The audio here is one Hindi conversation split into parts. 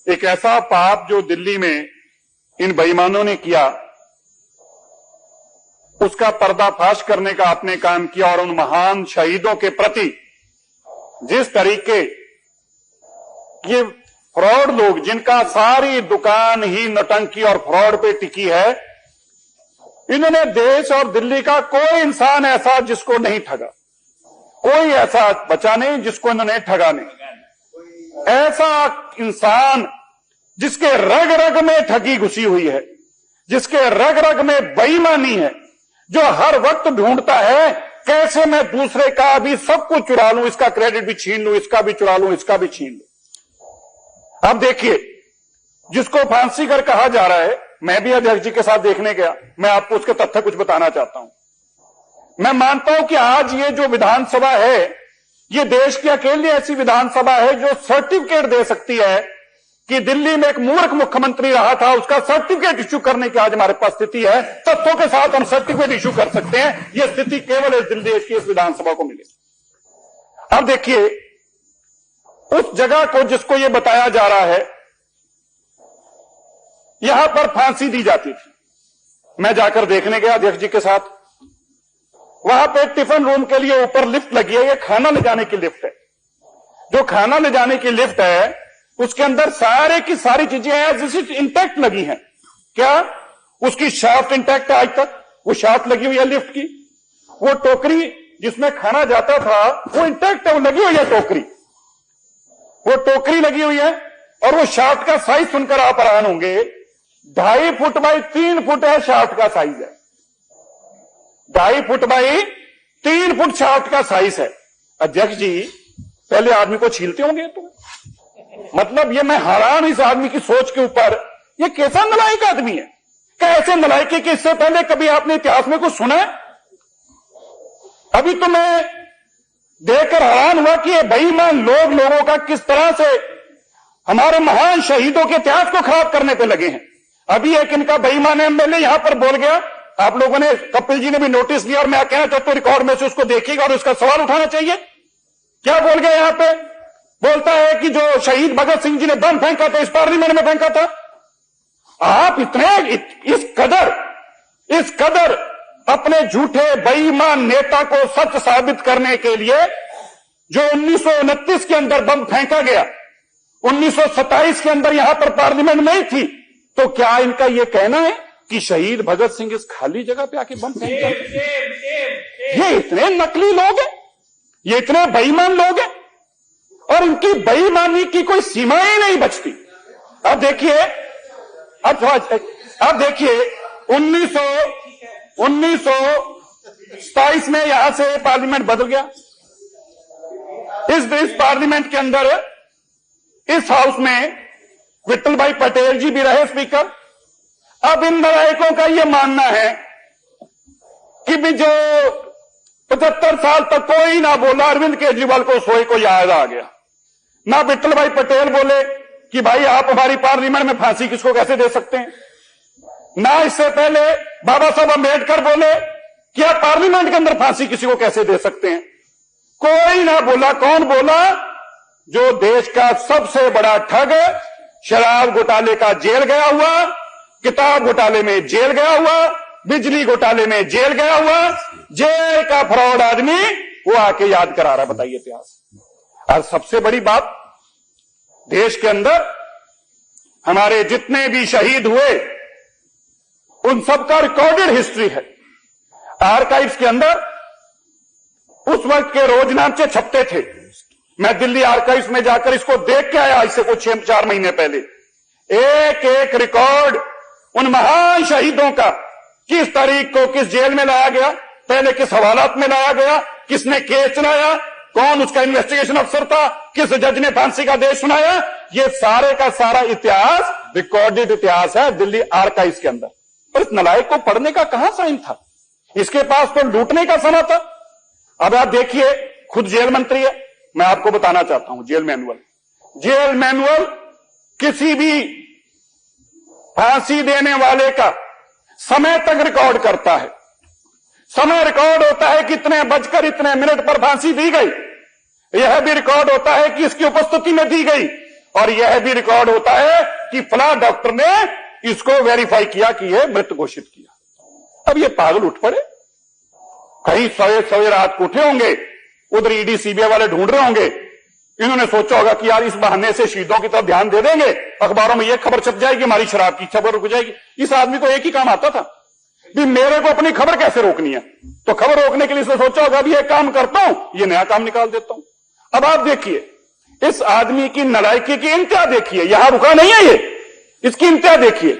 एक ऐसा पाप जो दिल्ली में इन बेईमानों ने किया, उसका पर्दाफाश करने का आपने काम किया और उन महान शहीदों के प्रति जिस तरीके ये फ्रॉड लोग, जिनका सारी दुकान ही नौटंकी और फ्रॉड पे टिकी है, इन्होंने देश और दिल्ली का कोई इंसान ऐसा जिसको नहीं ठगा, कोई ऐसा बचा नहीं जिसको इन्होंने ठगा नहीं। ऐसा इंसान जिसके रग रग में ठगी घुसी हुई है, जिसके रग रग में बेईमानी है, जो हर वक्त ढूंढता है कैसे मैं दूसरे का भी सब कुछ चुरा लूं, इसका क्रेडिट भी छीन लूं, इसका भी चुरा लूं, इसका भी छीन लूं। अब देखिए, जिसको फांसीगर कहा जा रहा है, मैं भी अध्यक्ष जी के साथ देखने गया, मैं आपको उसके तथ्य कुछ बताना चाहता हूं। मैं मानता हूं कि आज ये जो विधानसभा है, ये देश की अकेली ऐसी विधानसभा है जो सर्टिफिकेट दे सकती है कि दिल्ली में एक मूर्ख मुख्यमंत्री रहा था, उसका सर्टिफिकेट इश्यू करने की आज हमारे पास स्थिति है। तथ्यों के साथ हम सर्टिफिकेट इश्यू कर सकते हैं। यह स्थिति केवल इस दिल्ली की इस विधानसभा को मिली। अब देखिए, उस जगह को जिसको यह बताया जा रहा है, यहां पर फांसी दी जाती थी। मैं जाकर देखने गया अध्यक्ष जी के साथ। वहां पे टिफिन रूम के लिए ऊपर लिफ्ट लगी है, यह खाना ले जाने की लिफ्ट है। जो खाना ले जाने की लिफ्ट है, उसके अंदर सारे की सारी चीजें एज इट इंटैक्ट लगी हैं। क्या उसकी शाफ्ट इंटैक्ट है? आज तक वो शाफ्ट लगी हुई है लिफ्ट की। वो टोकरी जिसमें खाना जाता था वो इंटैक्ट है, वो लगी हुई है टोकरी, वो टोकरी लगी हुई है। और वो शाफ्ट का साइज सुनकर आप हैरान होंगे, 2.5 फुट बाई 3 फुट है शाफ्ट का साइज है। 2.5 फुट बाई 3 फुट शाफ्ट का साइज है। अध्यक्ष जी, पहले आदमी को छीलते होंगे तो मतलब ये मैं हैरान इस आदमी की सोच के ऊपर। ये कैसा नलायक आदमी है? क्या ऐसे नलायक है कि इससे पहले कभी आपने इतिहास में कुछ सुना है? अभी तो मैं देखकर हैरान हुआ कि ये बेईमान लोग लोगों का किस तरह से हमारे महान शहीदों के इतिहास को खराब करने पे लगे हैं। अभी एक इनका बेईमान एमएलए यहां पर बोल गया, आप लोगों ने, कपिल जी ने भी नोटिस लिया और मैं कहना चाहता हूं रिकॉर्ड में से उसको देखिएगा और उसका सवाल उठाना चाहिए। क्या बोल गया यहां पे? बोलता है कि जो शहीद भगत सिंह जी ने बम फेंका था, इस पार्लियामेंट में फेंका था। आप इतने इस कदर अपने झूठे बेईमान नेता को सच साबित करने के लिए, जो 1929 के अंदर बम फेंका गया, 1927 के अंदर यहां पर पार्लियामेंट में ही थी, तो क्या इनका यह कहना है कि शहीद भगत सिंह इस खाली जगह पे आके बम फेंका? ये इतने नकली लोग हैं, ये इतने बेईमान लोग हैं और इनकी बेईमानी की कोई सीमाएं नहीं बचती। अब देखिए, अब देखिए 1927 में यहां से पार्लियामेंट बदल गया। इस पार्लियामेंट के अंदर, इस हाउस में विट्ठल भाई पटेल जी भी रहे स्पीकर। अब इन नालायकों का यह मानना है कि भी जो 75 साल तक कोई ना बोला, अरविंद केजरीवाल को सोए को याद आ गया। ना विट्ठल भाई पटेल बोले कि भाई आप हमारी पार्लियामेंट में फांसी किसको कैसे दे सकते हैं। ना इससे पहले बाबा साहब अम्बेडकर बोले कि आप पार्लियामेंट के अंदर फांसी किसी को कैसे दे सकते हैं। कोई ना बोला। कौन बोला? जो देश का सबसे बड़ा ठग, शराब घोटाले का जेल गया हुआ, किताब घोटाले में जेल गया हुआ, बिजली घोटाले में जेल गया हुआ, जेल का फ्रॉड आदमी वो आके याद करा रहा। बताइए इतिहास। और सबसे बड़ी बात, देश के अंदर हमारे जितने भी शहीद हुए उन सबका रिकॉर्डेड हिस्ट्री है। आर्काइव्स के अंदर उस वक्त के रोजनामचे छपते थे। मैं दिल्ली आर्काइव्स में जाकर इसको देख के आया इससे कुछ 4 महीने पहले। एक एक रिकॉर्ड उन महान शहीदों का, किस तारीख को किस जेल में लाया गया, पहले किस हवालात में लाया गया, किसने केस चलाया, कौन उसका इन्वेस्टिगेशन अफसर था, किस जज ने फांसी का आदेश सुनाया, ये सारे का सारा इतिहास रिकॉर्डेड इतिहास है दिल्ली आर्काइव्स के अंदर। और इस नलायक को पढ़ने का कहां टाइम था? इसके पास तो लूटने का समय था। अब आप देखिए, खुद जेल मंत्री है, मैं आपको बताना चाहता हूं जेल मैनुअल किसी भी फांसी देने वाले का समय तक रिकॉर्ड करता है। समय रिकॉर्ड होता है कितने बजकर इतने मिनट पर फांसी दी गई। यह भी रिकॉर्ड होता है कि इसकी उपस्थिति में दी गई और यह भी रिकॉर्ड होता है कि फलां डॉक्टर ने इसको वेरीफाई किया कि यह मृत घोषित किया। अब ये पागल उठ पड़े, कहीं सवेरे रात को उठे होंगे, उधर ईडी सीबीआई वाले ढूंढ रहे होंगे, इन्होंने सोचा होगा कि यार इस बहाने से शहीदों की तरफ ध्यान दे देंगे, अखबारों में यह खबर छप जाएगी, हमारी शराब की खबर रुक जाएगी। इस आदमी को एक ही काम आता था कि मेरे को अपनी खबर कैसे रोकनी है, तो खबर रोकने के लिए इसने सोचा होगा अभी एक काम करता हूं, ये नया काम निकाल देता हूं। अब आप देखिए इस आदमी की नालायकी की इंतहा देखिए, यहां रुका नहीं है ये, इसकी इंतहा देखिए।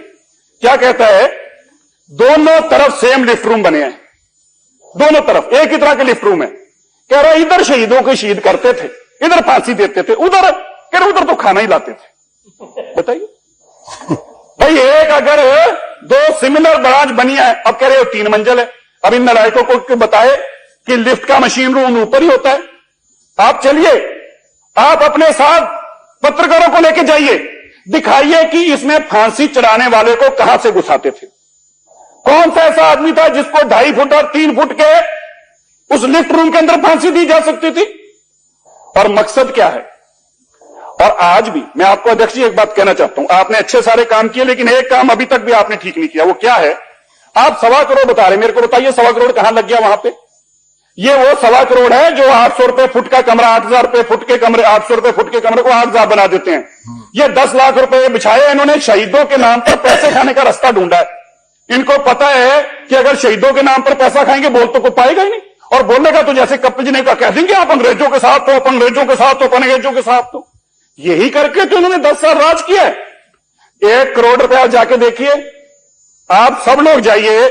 क्या कहता है, दोनों तरफ सेम लिफ्ट रूम बने हैं, दोनों तरफ एक ही तरह के लिफ्ट रूम है। कह रहा इधर शहीदों को शहीद करते थे, इधर फांसी देते थे, उधर कह रहे उधर तो खाना ही लाते थे। बताइए भाई, एक अगर दो सिमिलर ब्रांच बनी है, अब कह रहे हो 3 मंजिल है। अब इन नालायकों को बताए कि लिफ्ट का मशीन रूम ऊपर ही होता है। आप चलिए, आप अपने साथ पत्रकारों को लेके जाइए, दिखाइए कि इसमें फांसी चढ़ाने वाले को कहां से घुसाते थे। कौन सा ऐसा आदमी था जिसको 2.5 फुट और 3 फुट के उस लिफ्ट रूम के अंदर फांसी दी जा सकती थी? और मकसद क्या है? और आज भी मैं आपको अध्यक्ष जी एक बात कहना चाहता हूं, आपने अच्छे सारे काम किए, लेकिन एक काम अभी तक भी आपने ठीक नहीं किया। वो क्या है? आप 1.25 करोड़ बता रहे, मेरे को बताइए 1.25 करोड़ कहां लग गया वहां पे? ये वो 1.25 करोड़ है जो 800 रुपए फुट का कमरा, 8,000 रुपए फुट के कमरे, 800 रुपए फुट के कमरे को 8,000 बना देते हैं। ये 10 लाख रुपए बिछाए इन्होंने, शहीदों के नाम पर पैसे खाने का रास्ता ढूंढा है। इनको पता है कि अगर शहीदों के नाम पर पैसा खाएंगे बोल तो कोई पाएगा ही नहीं, और बोलेगा तो जैसे कपिल जी ने कहा, कह देंगे आप अंग्रेजों के साथ हो, अंग्रेजों के साथ हो, अंग्रेजों के साथ हो। यही करके तो इन्होंने 10 साल राज किया है। 1 करोड़ रुपया जाके देखिए, आप सब लोग जाइए।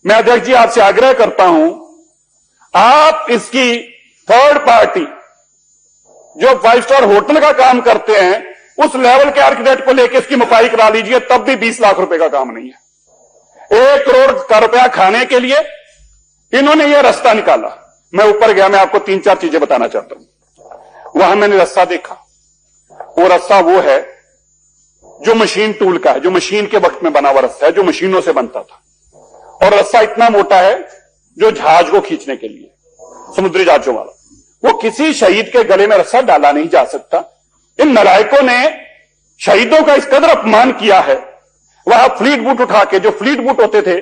मैं अध्यक्ष जी आपसे आग्रह करता हूं, आप इसकी थर्ड पार्टी जो 5 स्टार होटल का काम करते हैं, उस लेवल के आर्किटेक्ट को लेकर इसकी मुपाई करा लीजिए, तब भी 20 लाख रुपए का काम नहीं है। 1 करोड़ का रुपया खाने के लिए इन्होंने यह रास्ता निकाला। मैं ऊपर गया, मैं आपको 3-4 चीजें बताना चाहता हूं। वहां मैंने रास्ता देखा, वो रास्ता वो है जो मशीन टूल का है, जो मशीन के वक्त में बना हुआ रास्ता है, जो मशीनों से बनता था। और रास्ता इतना मोटा है जो जहाज को खींचने के लिए, समुद्री जहाजों वाला, वो किसी शहीद के गले में रस्सा डाला नहीं जा सकता। इन नालायकों ने शहीदों का इस कदर अपमान किया है। वहां फ्लीट बूट उठा के, जो फ्लीट बूट होते थे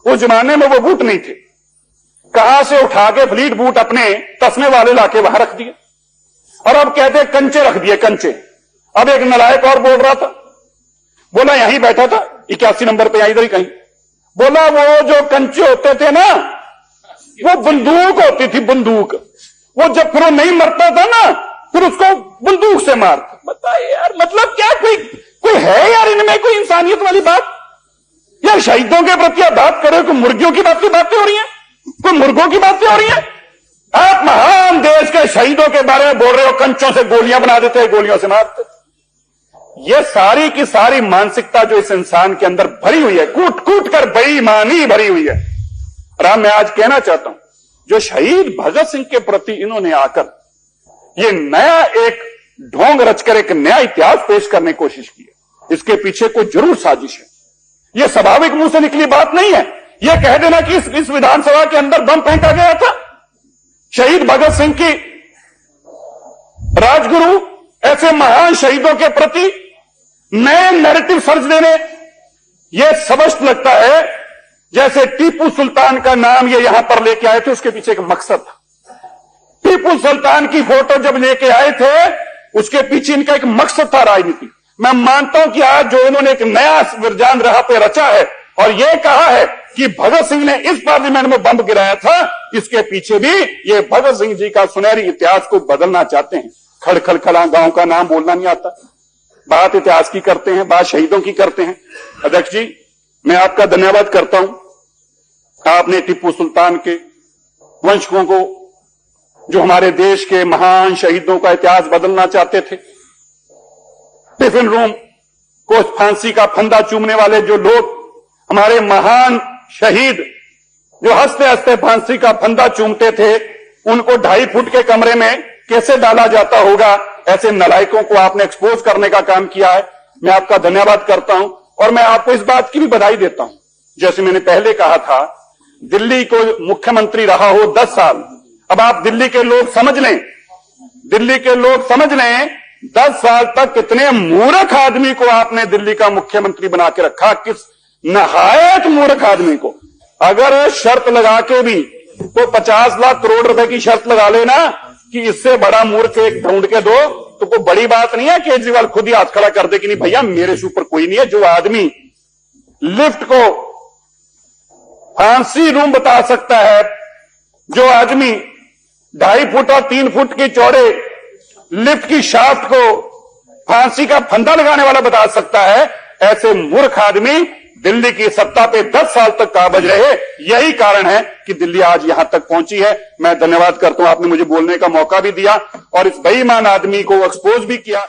उस जमाने में वो बूट नहीं थे, कहां से उठा के फ्लीट बूट अपने तस्मे वाले लाके वहां रख दिए, और अब कहते कंचे रख दिए, कंचे। अब एक नालायक और बोल रहा था, बोला यहीं बैठा था 81 नंबर पे, इधर ही कहीं, बोला वो जो कंचे होते थे ना, वो बंदूक होती थी, बंदूक। वो जब फिर वो नहीं मरता था ना, फिर उसको बंदूक से मारता। बताइए यार, मतलब क्या कोई है यार इनमें कोई इंसानियत वाली बात? यार शहीदों के प्रति आप बात करें, कोई मुर्गियों की बातें हो रही हैं, कोई मुर्गों की बातें हो रही हैं। आप महान देश के शहीदों के बारे में बोल रहे हो, कंचों से गोलियां बना देते हैं, गोलियों से मारते। ये सारी की सारी मानसिकता जो इस इंसान के अंदर भरी हुई है, कूट कूट कर बेईमानी भरी हुई है। और मैं आज कहना चाहता हूं, जो शहीद भगत सिंह के प्रति इन्होंने आकर ये नया एक ढोंग रचकर एक नया इतिहास पेश करने की कोशिश की है, इसके पीछे कोई जरूर साजिश है। यह स्वाभाविक मुंह से निकली बात नहीं है। यह कह देना कि इस विधानसभा के अंदर बम फेंका गया था, शहीद भगत सिंह की राजगुरु ऐसे महान शहीदों के प्रति नए नैरेटिव सर्च देने, यह स्पष्ट लगता है जैसे टीपू सुल्तान का नाम ये यहां पर लेके आए थे, उसके पीछे एक मकसद था। टीपू सुल्तान की फोटो जब लेके आए थे, उसके पीछे इनका एक मकसद था, राजनीति। मैं मानता हूं कि आज जो इन्होंने एक नया विरजान राह पे रचा है और यह कहा है कि भगत सिंह ने इस पार्लियामेंट में बम गिराया था, इसके पीछे भी ये भगत सिंह जी का सुनहरी इतिहास को बदलना चाहते हैं। खड़खड़खड़ा गांव का नाम बोलना नहीं आता, बात इतिहास की करते हैं, बात शहीदों की करते हैं। अध्यक्ष जी, मैं आपका धन्यवाद करता हूं। आपने टीपू सुल्तान के वंशकों को, जो हमारे देश के महान शहीदों का इतिहास बदलना चाहते थे, टिफिन रूम को फांसी का फंदा चूमने वाले जो लोग, हमारे महान शहीद जो हंसते हंसते फांसी का फंदा चूमते थे, उनको 2.5 फुट के कमरे में कैसे डाला जाता होगा, ऐसे नालायकों को आपने एक्सपोज करने का काम किया है। मैं आपका धन्यवाद करता हूं और मैं आपको इस बात की भी बधाई देता हूं। जैसे मैंने पहले कहा था, दिल्ली को मुख्यमंत्री रहा हो 10 साल, अब आप दिल्ली के लोग समझ लें, दिल्ली के लोग समझ लें 10 साल तक कितने मूर्ख आदमी को आपने दिल्ली का मुख्यमंत्री बना के रखा, किस नहायत मूर्ख आदमी को। अगर शर्त लगा के भी तो 50 लाख करोड़ रुपए की शर्त लगा लेना कि इससे बड़ा मूर्ख एक ढूंढ के दो, तो कोई बड़ी बात नहीं है। केजरीवाल खुद ही हाथ खड़ा कर दे कि नहीं भैया मेरे से ऊपर कोई नहीं है। जो आदमी लिफ्ट को फांसी रूम बता सकता है, जो आदमी 2.5 फुट और 3 फुट के चौड़े लिफ्ट की शाफ्ट को फांसी का फंदा लगाने वाला बता सकता है, ऐसे मूर्ख आदमी दिल्ली की सत्ता पे 10 साल तक काबिज रहे। यही कारण है कि दिल्ली आज यहां तक पहुंची है। मैं धन्यवाद करता हूं, आपने मुझे बोलने का मौका भी दिया और इस बेईमान आदमी को एक्सपोज भी किया।